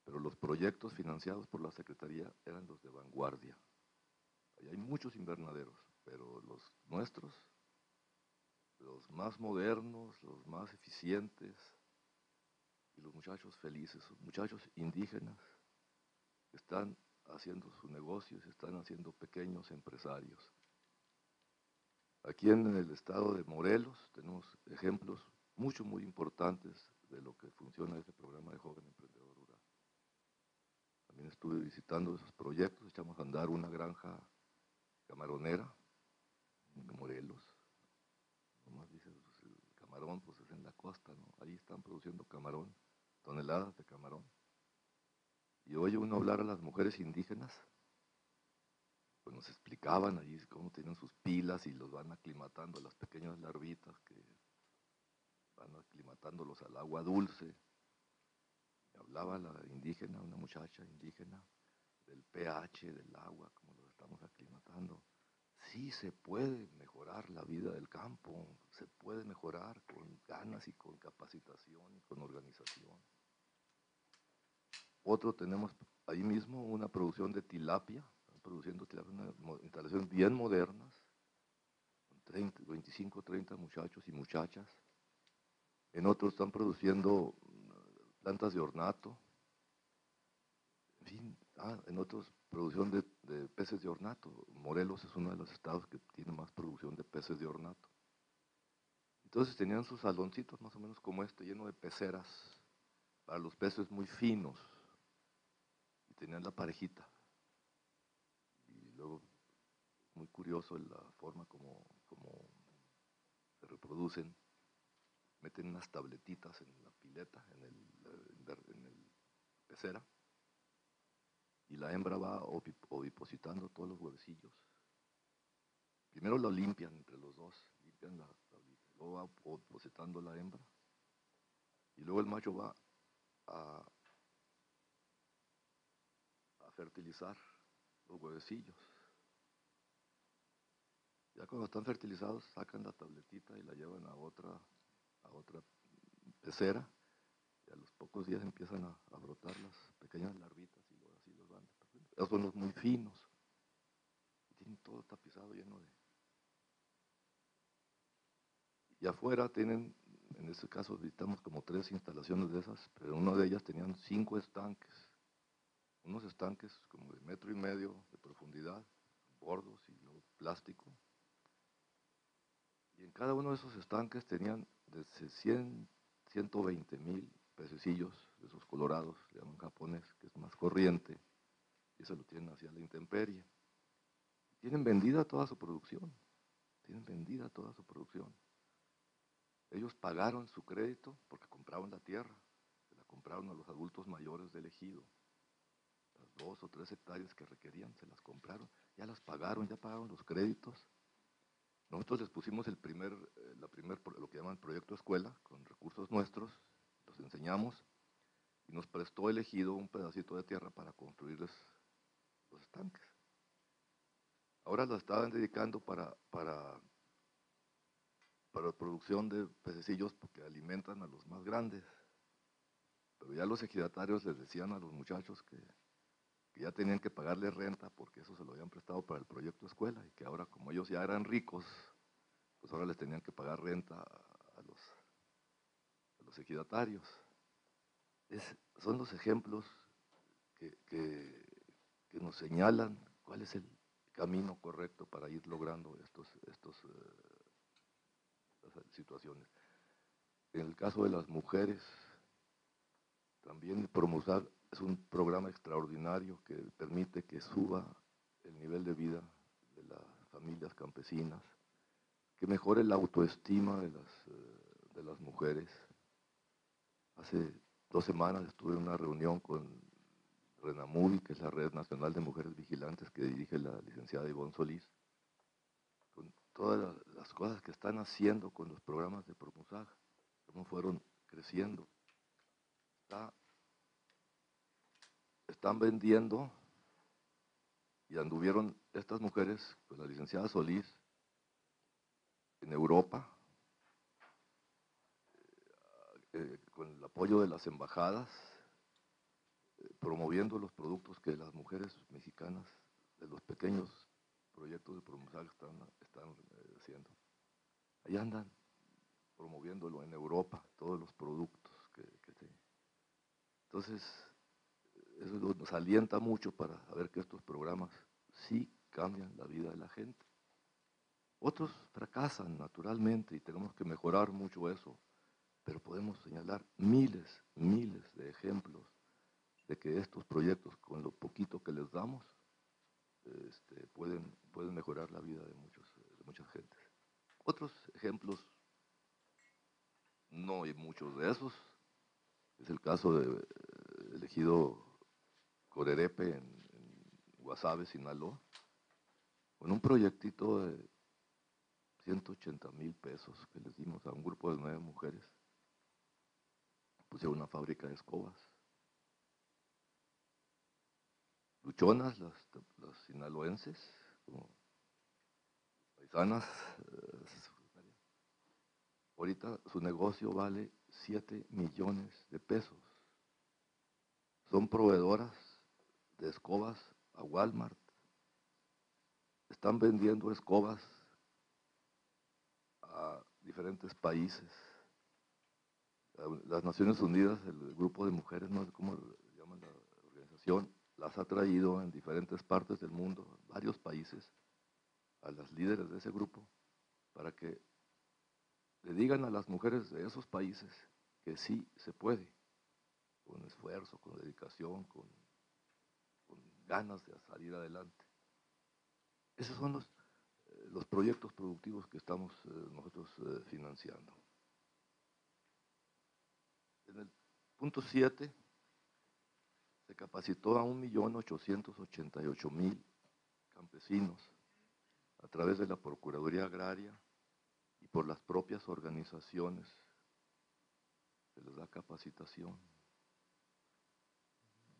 pero los proyectos financiados por la Secretaría eran los de vanguardia. Ahí hay muchos invernaderos, pero los nuestros, los más modernos, los más eficientes, y los muchachos felices, muchachos indígenas, que están haciendo sus negocios, están haciendo pequeños empresarios. Aquí en el estado de Morelos tenemos ejemplos muy importantes de lo que funciona este programa de Joven Emprendedor Rural. También estuve visitando esos proyectos, echamos a andar una granja camaronera en Morelos. Nomás dice, pues, el camarón pues es en la costa, ¿no? Ahí están produciendo camarón, toneladas de camarón. Y oye uno hablar a las mujeres indígenas, pues nos explicaban allí cómo tienen sus pilas y los van aclimatando, las pequeñas larvitas que van aclimatándolos al agua dulce. Y hablaba la indígena, una muchacha indígena, del pH del agua, como los estamos aclimatando. Sí se puede mejorar la vida del campo, se puede mejorar con ganas y con capacitación y con organización. Otro tenemos ahí mismo una producción de tilapia, están produciendo tilapia, unas instalaciones bien modernas, con 25, 30 muchachos y muchachas. En otros están produciendo plantas de ornato, en fin, en otros producción de peces de ornato. Morelos es uno de los estados que tiene más producción de peces de ornato. Entonces tenían sus saloncitos más o menos como este, lleno de peceras, para los peces muy finos, y tenían la parejita. Y luego, muy curioso la forma como se reproducen, meten unas tabletitas en la pileta, en el pecera, y la hembra va ovipositando todos los huevecillos. Primero lo limpian entre los dos, limpian la tablita, luego va ovipositando la hembra, y luego el macho va a fertilizar los huevecillos. Ya cuando están fertilizados, sacan la tabletita y la llevan a otra pecera, Y a los pocos días empiezan a brotar las pequeñas larvitas y luego así los van. Esos son los muy finos. Y tienen todo tapizado lleno de... Y afuera tienen, en este caso visitamos como 3 instalaciones de esas, pero en una de ellas tenían 5 estanques. Unos estanques como de 1,5 metros de profundidad, bordos y luego plástico. Y en cada uno de esos estanques tenían desde 100, 120,000 pececillos de esos colorados, le llaman japonés, que es más corriente, y eso lo tienen hacia la intemperie. Tienen vendida toda su producción, tienen vendida toda su producción. Ellos pagaron su crédito porque compraron la tierra, se la compraron a los adultos mayores del ejido. Las 2 o 3 hectáreas que requerían, se las compraron, ya las pagaron, ya pagaron los créditos. Nosotros les pusimos lo que llaman proyecto escuela, con recursos nuestros, los enseñamos y nos prestó el ejido un pedacito de tierra para construirles los estanques. Ahora lo estaban dedicando para la producción de pececillos porque alimentan a los más grandes. Pero ya los ejidatarios les decían a los muchachos que ya tenían que pagarle renta porque eso se lo habían prestado para el proyecto escuela y que ahora como ellos ya eran ricos, pues ahora les tenían que pagar renta a los ejidatarios. Son los ejemplos que nos señalan cuál es el camino correcto para ir logrando estas situaciones. En el caso de las mujeres, también Promusag es un programa extraordinario que permite que suba el nivel de vida de las familias campesinas, que mejore la autoestima de las mujeres. Hace 2 semanas estuve en una reunión con RENAMUVI, que es la Red Nacional de Mujeres Vigilantes, que dirige la licenciada Ivonne Solís, con todas las cosas que están haciendo con los programas de Promusag, cómo fueron creciendo. Están vendiendo y anduvieron estas mujeres con la licenciada Solís en Europa, con el apoyo de las embajadas, promoviendo los productos que las mujeres mexicanas de los pequeños proyectos de Promusag están haciendo. Ahí andan promoviéndolo en Europa, todos los productos que tienen. Entonces, eso nos alienta mucho para saber que estos programas sí cambian la vida de la gente. Otros fracasan naturalmente y tenemos que mejorar mucho eso, pero podemos señalar miles de ejemplos de que estos proyectos, con lo poquito que les damos, pueden mejorar la vida de muchas gentes. Otros ejemplos, no hay muchos de esos, es el caso del ejido Corerepe en Guasave, Sinaloa, con un proyectito de 180,000 pesos que les dimos a un grupo de 9 mujeres. Pusieron una fábrica de escobas. Luchonas, las sinaloenses, como paisanas. Ahorita su negocio vale 7 millones de pesos. Son proveedoras de escobas a Walmart. Están vendiendo escobas a diferentes países. Las Naciones Unidas, el grupo de mujeres, no sé cómo llaman la organización, las ha traído en diferentes partes del mundo, varios países, a las líderes de ese grupo, para que le digan a las mujeres de esos países que sí se puede, con esfuerzo, con dedicación, con ganas de salir adelante. Esos son los proyectos productivos que estamos nosotros financiando. En el punto 7 se capacitó a 1.888.000 campesinos a través de la Procuraduría Agraria y por las propias organizaciones. Se les da capacitación.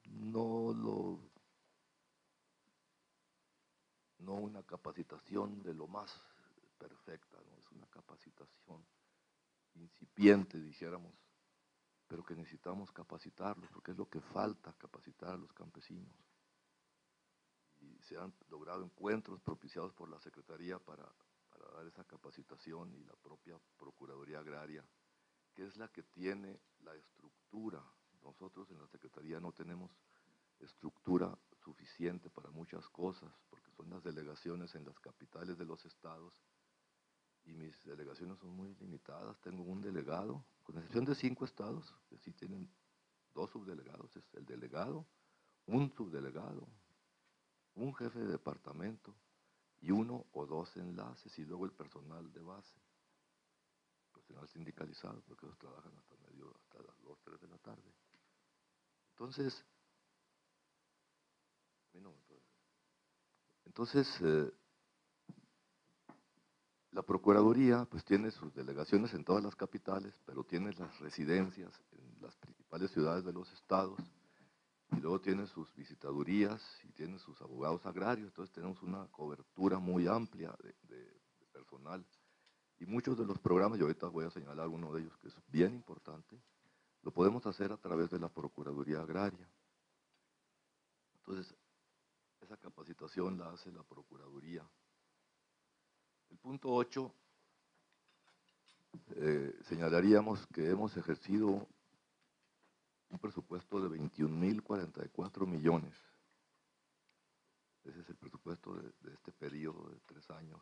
No una capacitación de lo más perfecta, ¿no? Es una capacitación incipiente, dijéramos, pero que necesitamos capacitarlos, porque es lo que falta, capacitar a los campesinos. Y se han logrado encuentros propiciados por la Secretaría para dar esa capacitación, y la propia Procuraduría Agraria, que es la que tiene la estructura. Nosotros en la Secretaría no tenemos estructura suficiente para muchas cosas, porque son las delegaciones en las capitales de los estados, y mis delegaciones son muy limitadas. Tengo un delegado, con excepción de 5 estados, que sí tienen 2 subdelegados, es el delegado, un subdelegado, un jefe de departamento y 1 o 2 enlaces, y luego el personal de base, personal sindicalizado, porque ellos trabajan hasta las 2, 3 de la tarde. Entonces, la Procuraduría pues tiene sus delegaciones en todas las capitales, pero tiene las residencias en las principales ciudades de los estados, y luego tiene sus visitadurías y tiene sus abogados agrarios. Entonces tenemos una cobertura muy amplia de personal, y muchos de los programas, y ahorita voy a señalar uno de ellos que es bien importante, lo podemos hacer a través de la Procuraduría Agraria. Entonces, esa capacitación la hace la Procuraduría. El punto 8, señalaríamos que hemos ejercido un presupuesto de 21.044 millones. Ese es el presupuesto de este periodo de 3 años,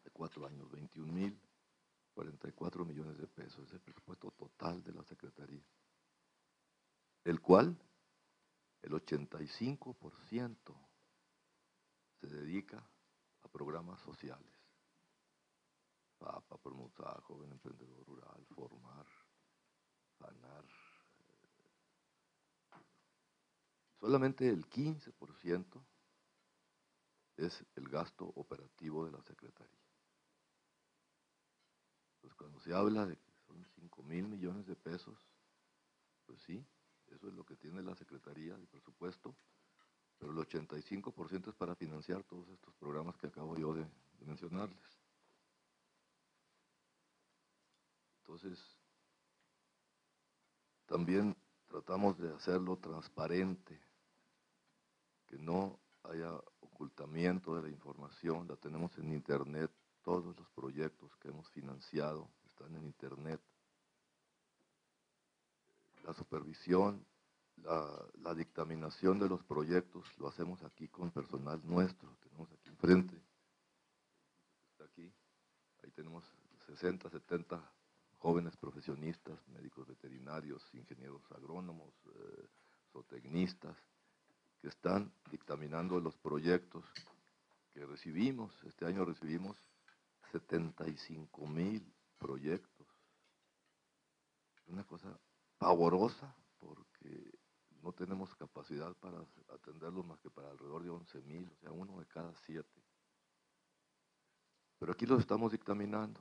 de 4 años, 21.044 millones de pesos. Es el presupuesto total de la Secretaría, el cual el 85% se dedica a programas sociales. PAPA, Promusa, Joven Emprendedor Rural, Formar, Sanar. Solamente el 15% es el gasto operativo de la Secretaría. Pues cuando se habla de que son 5.000 millones de pesos, pues sí, eso es lo que tiene la Secretaría de presupuesto, pero el 85% es para financiar todos estos programas que acabo yo de mencionarles. Entonces, también tratamos de hacerlo transparente, que no haya ocultamiento de la información. La tenemos en internet, todos los proyectos que hemos financiado están en internet. La supervisión, la dictaminación de los proyectos lo hacemos aquí con personal nuestro. Tenemos aquí enfrente, está aquí, ahí tenemos 60, 70 jóvenes profesionistas, médicos veterinarios, ingenieros agrónomos, zootecnistas, que están dictaminando los proyectos que recibimos. Este año recibimos 75,000 proyectos. Una cosa pavorosa, porque no tenemos capacidad para atenderlos más que para alrededor de 11,000, o sea, 1 de cada 7. Pero aquí los estamos dictaminando.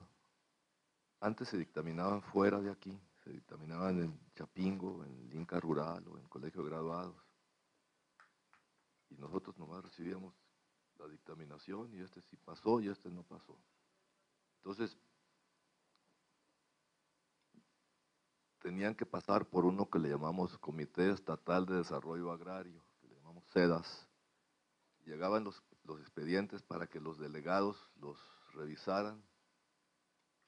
Antes se dictaminaban fuera de aquí, se dictaminaban en Chapingo, en el Inca Rural o en Colegio de Graduados. Y nosotros nomás recibíamos la dictaminación, y este sí pasó y este no pasó. Entonces, tenían que pasar por uno que le llamamos Comité Estatal de Desarrollo Agrario, que le llamamos SEDAS. Llegaban los expedientes para que los delegados los revisaran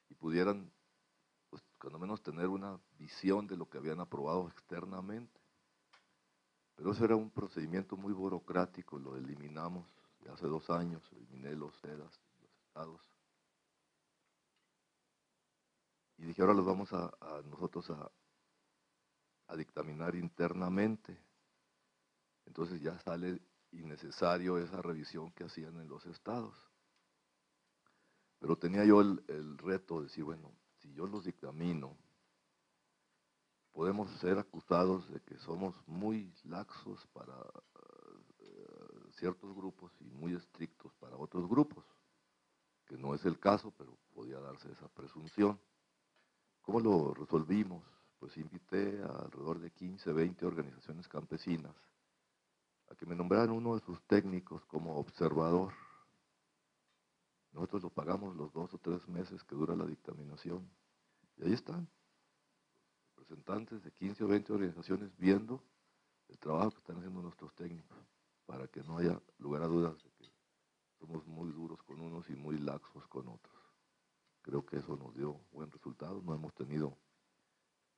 y pudieran, pues, cuando menos tener una visión de lo que habían aprobado externamente. Pero eso era un procedimiento muy burocrático, lo eliminamos hace 2 años, eliminé los SEDAS, los estados. Y dije, ahora los vamos a nosotros a dictaminar internamente. Entonces ya sale innecesario esa revisión que hacían en los estados. Pero tenía yo el reto de decir, bueno, si yo los dictamino, podemos ser acusados de que somos muy laxos para ciertos grupos y muy estrictos para otros grupos, que no es el caso, pero podía darse esa presunción. ¿Cómo lo resolvimos? Pues invité a alrededor de 15, 20 organizaciones campesinas a que me nombraran uno de sus técnicos como observador. Nosotros lo pagamos los 2 o 3 meses que dura la dictaminación. Y ahí están. representantes de 15 o 20 organizaciones viendo el trabajo que están haciendo nuestros técnicos, para que no haya lugar a dudas de que somos muy duros con unos y muy laxos con otros. Creo que eso nos dio buen resultado, no hemos tenido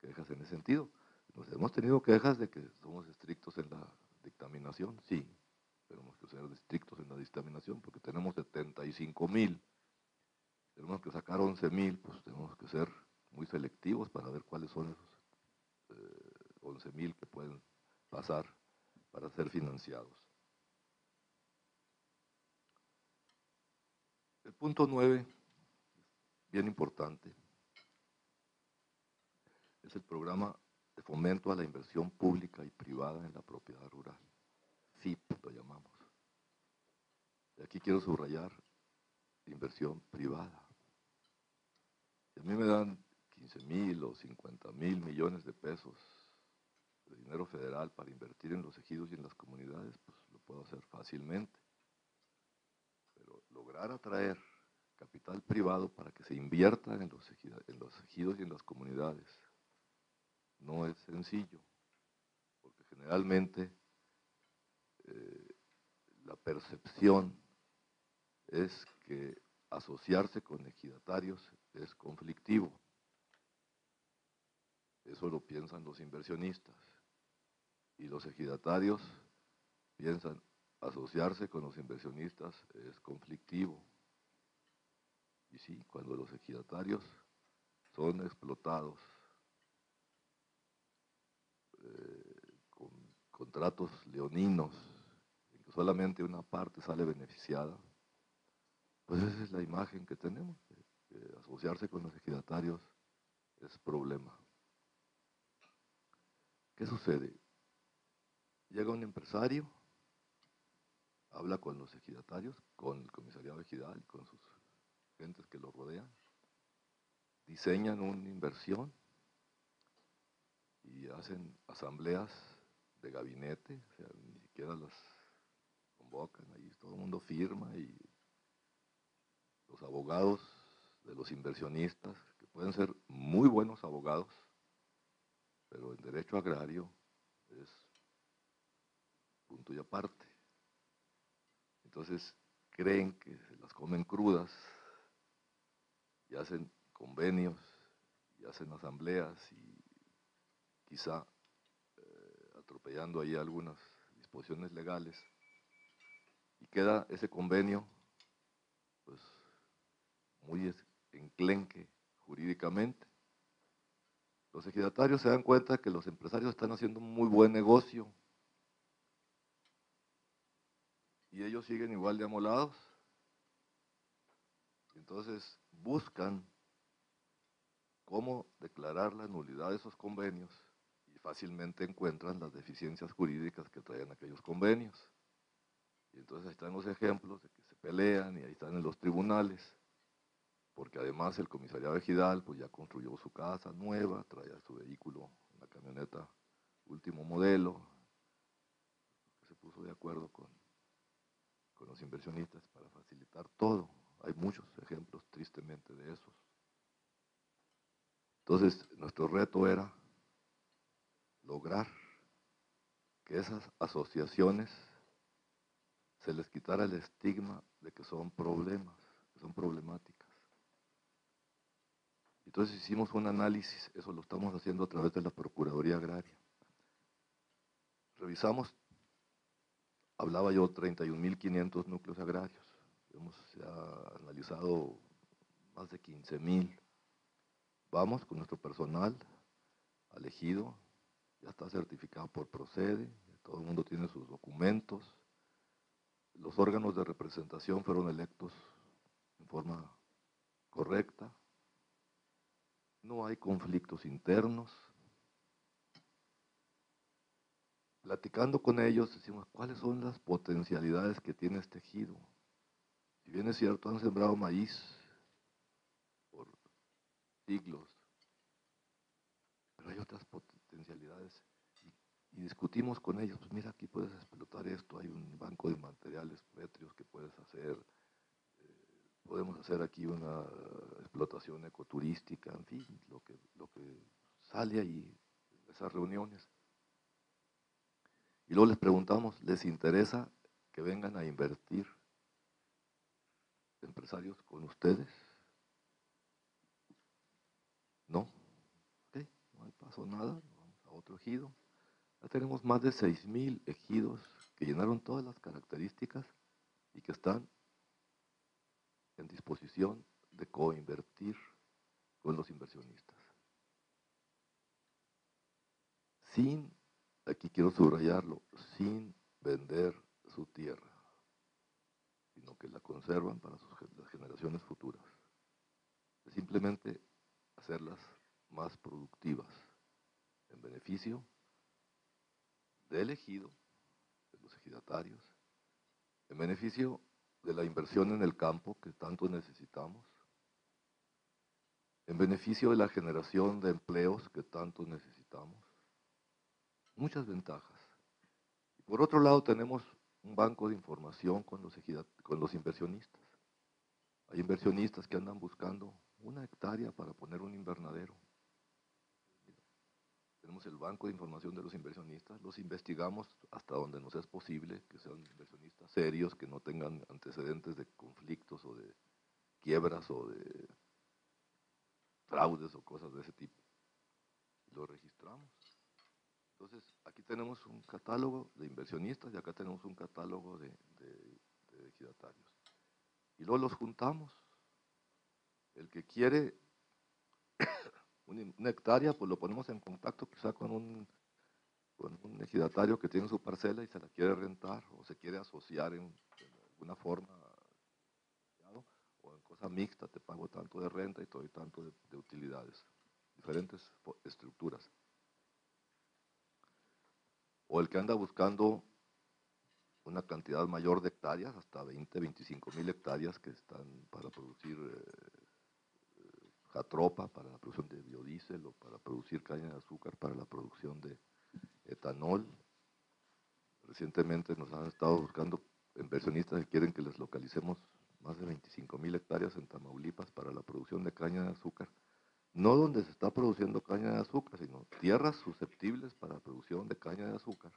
quejas en ese sentido. Nos hemos tenido quejas de que somos estrictos en la dictaminación, sí, tenemos que ser estrictos en la dictaminación porque tenemos 75,000, tenemos que sacar 11,000, pues tenemos que ser muy selectivos para ver cuáles son esos 11,000 que pueden pasar para ser financiados. El punto 9, bien importante, es el programa de fomento a la inversión pública y privada en la propiedad rural. FIP lo llamamos. Y aquí quiero subrayar inversión privada. Si a mí me dan 15,000 o 50,000 millones de pesos de dinero federal para invertir en los ejidos y en las comunidades, pues lo puedo hacer fácilmente. Pero lograr atraer capital privado para que se invierta en los ejidos y en las comunidades no es sencillo, porque generalmente la percepción es que asociarse con ejidatarios es conflictivo. Eso lo piensan los inversionistas. Y los ejidatarios piensan asociarse con los inversionistas es conflictivo. Y sí, cuando los ejidatarios son explotados con contratos leoninos, en que solamente una parte sale beneficiada, pues esa es la imagen que tenemos, que asociarse con los ejidatarios es problema. ¿Qué sucede? Llega un empresario, habla con los ejidatarios, con el comisariado ejidal, con sus gentes que lo rodean, diseñan una inversión y hacen asambleas de gabinete, o sea, ni siquiera las convocan, ahí todo el mundo firma y los abogados de los inversionistas, que pueden ser muy buenos abogados, pero en derecho agrario es punto y aparte. Entonces creen que se las comen crudas y hacen convenios y hacen asambleas y quizá atropellando ahí algunas disposiciones legales y queda ese convenio pues muy enclenque jurídicamente. Los ejidatarios se dan cuenta que los empresarios están haciendo un muy buen negocio y ellos siguen igual de amolados. Entonces buscan cómo declarar la nulidad de esos convenios y fácilmente encuentran las deficiencias jurídicas que traían aquellos convenios. Y entonces ahí están los ejemplos de que se pelean y ahí están en los tribunales, porque además el comisariado ejidal pues ya construyó su casa nueva, traía su vehículo, una camioneta último modelo, que se puso de acuerdo con los inversionistas para facilitar todo. Hay muchos ejemplos tristemente de esos. Entonces nuestro reto era lograr que esas asociaciones se les quitara el estigma de que son problemas, que son problemáticas. Entonces hicimos un análisis, eso lo estamos haciendo a través de la Procuraduría Agraria. Revisamos, hablaba yo, 31,500 núcleos agrarios. Hemos analizado más de 15,000. Vamos con nuestro personal al ejido, ya está certificado por Procede, todo el mundo tiene sus documentos. Los órganos de representación fueron electos en forma correcta. No hay conflictos internos. Platicando con ellos, decimos, ¿cuáles son las potencialidades que tiene este ejido? Si bien es cierto, han sembrado maíz por siglos, pero hay otras potencialidades. Y discutimos con ellos, pues mira, aquí puedes explotar esto, hay un banco de materiales pétreos que puedes hacer, podemos hacer aquí una explotación ecoturística, en fin, lo que sale ahí en esas reuniones. Y luego les preguntamos, ¿les interesa que vengan a invertir empresarios con ustedes? No. Ok, no pasó nada, vamos a otro ejido. Ya tenemos más de 6,000 ejidos que llenaron todas las características y que están en disposición de coinvertir con los inversionistas. Sin, aquí quiero subrayarlo, sin vender su tierra, sino que la conservan para las generaciones futuras. Es simplemente hacerlas más productivas en beneficio del ejido, de los ejidatarios, en beneficio de la inversión en el campo que tanto necesitamos, en beneficio de la generación de empleos que tanto necesitamos. Muchas ventajas. Y por otro lado tenemos un banco de información con los inversionistas. Hay inversionistas que andan buscando 1 hectárea para poner un invernadero. Tenemos el banco de información de los inversionistas, los investigamos hasta donde nos es posible, que sean inversionistas serios, que no tengan antecedentes de conflictos o de quiebras o de fraudes o cosas de ese tipo. Y lo registramos. Entonces, aquí tenemos un catálogo de inversionistas y acá tenemos un catálogo de ejidatarios. Y luego los juntamos. El que quiere una hectárea, pues lo ponemos en contacto quizá con un ejidatario que tiene su parcela y se la quiere rentar o se quiere asociar en alguna forma, o en cosa mixta, te pago tanto de renta y te doy tanto de utilidades, diferentes estructuras. O el que anda buscando una cantidad mayor de hectáreas, hasta 20, 25,000 hectáreas que están para producir jatropa, para la producción de biodiesel o para producir caña de azúcar, para la producción de etanol. Recientemente nos han estado buscando inversionistas que quieren que les localicemos más de 25,000 hectáreas en Tamaulipas para la producción de caña de azúcar. No donde se está produciendo caña de azúcar, sino tierras susceptibles para la producción de caña de azúcar.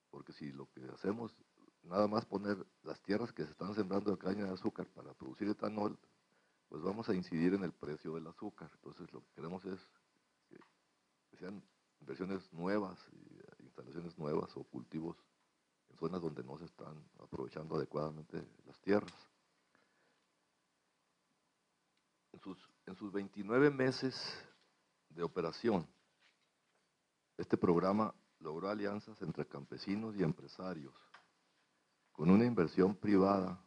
Porque si lo que hacemos nada más poner las tierras que se están sembrando de caña de azúcar para producir etanol, pues vamos a incidir en el precio del azúcar. Entonces lo que queremos es que sean inversiones nuevas, instalaciones nuevas o cultivos en zonas donde no se están aprovechando adecuadamente las tierras. En sus 29 meses de operación, este programa logró alianzas entre campesinos y empresarios con una inversión privada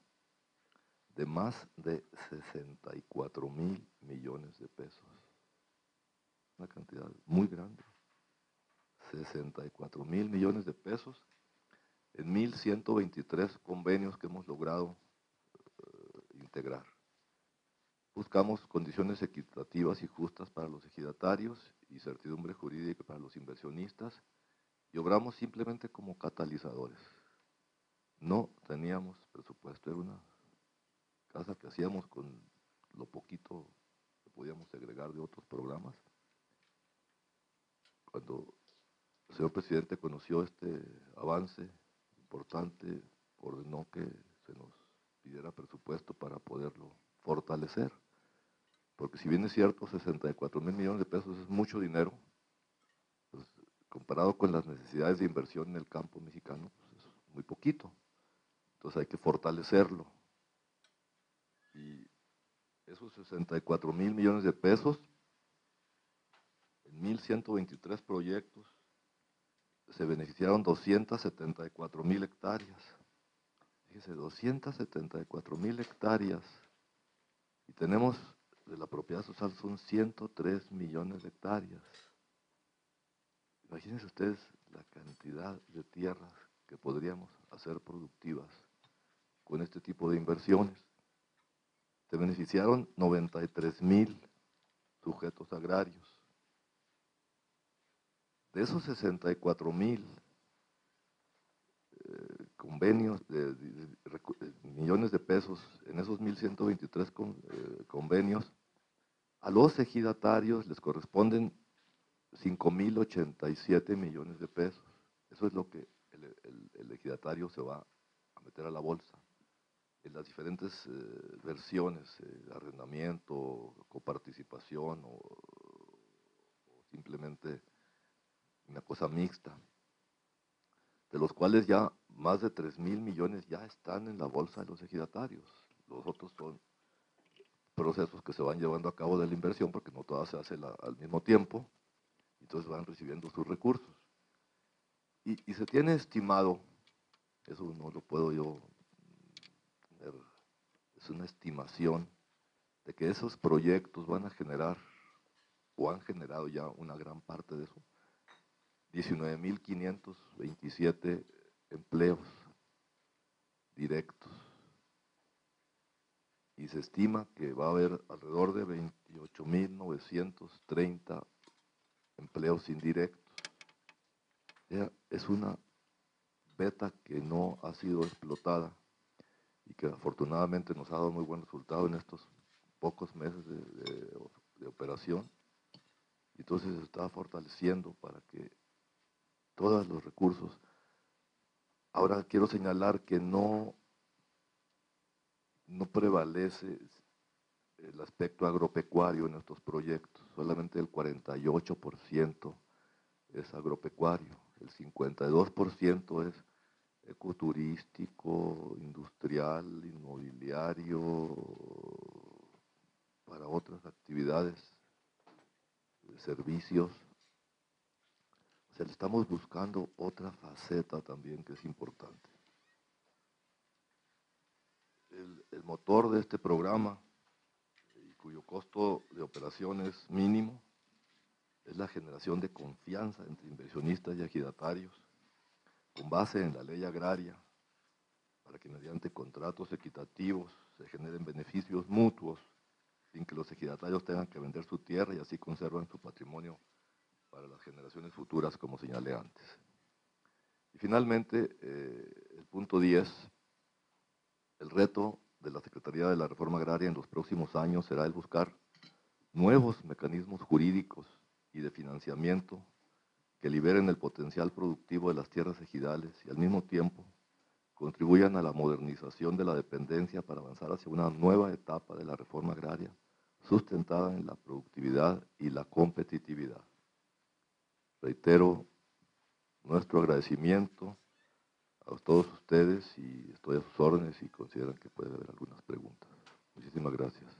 de más de 64,000 millones de pesos. Una cantidad muy grande. 64,000 millones de pesos en 1,123 convenios que hemos logrado integrar. Buscamos condiciones equitativas y justas para los ejidatarios y certidumbre jurídica para los inversionistas y obramos simplemente como catalizadores. No teníamos presupuesto, era una casa que hacíamos con lo poquito que podíamos agregar de otros programas. Cuando el señor presidente conoció este avance importante, ordenó que se nos pidiera presupuesto para poderlo fortalecer. Porque si bien es cierto, 64,000 millones de pesos es mucho dinero, pues, comparado con las necesidades de inversión en el campo mexicano, pues es muy poquito. Entonces hay que fortalecerlo. Y esos 64,000 millones de pesos, en 1,123 proyectos, se beneficiaron 274,000 hectáreas. Fíjese, 274,000 hectáreas. Y tenemos de la propiedad social son 103 millones de hectáreas. Imagínense ustedes la cantidad de tierras que podríamos hacer productivas con este tipo de inversiones. Se beneficiaron 93,000 sujetos agrarios. De esos 64,000 convenios, millones de pesos, en esos 1,123 convenios, a los ejidatarios les corresponden 5.087 millones de pesos. Eso es lo que el ejidatario se va a meter a la bolsa. En las diferentes versiones, arrendamiento, coparticipación o simplemente una cosa mixta, de los cuales ya más de 3.000 millones ya están en la bolsa de los ejidatarios. Los otros son procesos que se van llevando a cabo de la inversión porque no todas se hacen al mismo tiempo, entonces van recibiendo sus recursos. Y se tiene estimado, eso no lo puedo yo tener, es una estimación de que esos proyectos van a generar, o han generado ya una gran parte de eso, 19.527 empleos directos. Y se estima que va a haber alrededor de 28.930 empleos indirectos. Es una beta que no ha sido explotada y que afortunadamente nos ha dado muy buen resultado en estos pocos meses de operación. Entonces se está fortaleciendo para que todos los recursos. Ahora quiero señalar que no prevalece el aspecto agropecuario en estos proyectos, solamente el 48% es agropecuario, el 52% es ecoturístico, industrial, inmobiliario, para otras actividades, servicios. O sea, estamos buscando otra faceta también que es importante. El motor de este programa, cuyo costo de operación es mínimo, es la generación de confianza entre inversionistas y ejidatarios, con base en la ley agraria, para que mediante contratos equitativos se generen beneficios mutuos, sin que los ejidatarios tengan que vender su tierra y así conservan su patrimonio para las generaciones futuras, como señalé antes. Y finalmente, el punto 10, el reto de la Secretaría de la Reforma Agraria en los próximos años será el buscar nuevos mecanismos jurídicos y de financiamiento que liberen el potencial productivo de las tierras ejidales y al mismo tiempo contribuyan a la modernización de la dependencia para avanzar hacia una nueva etapa de la reforma agraria sustentada en la productividad y la competitividad. Reitero nuestro agradecimiento a todos ustedes y estoy a sus órdenes si consideran que puede haber algunas preguntas. Muchísimas gracias.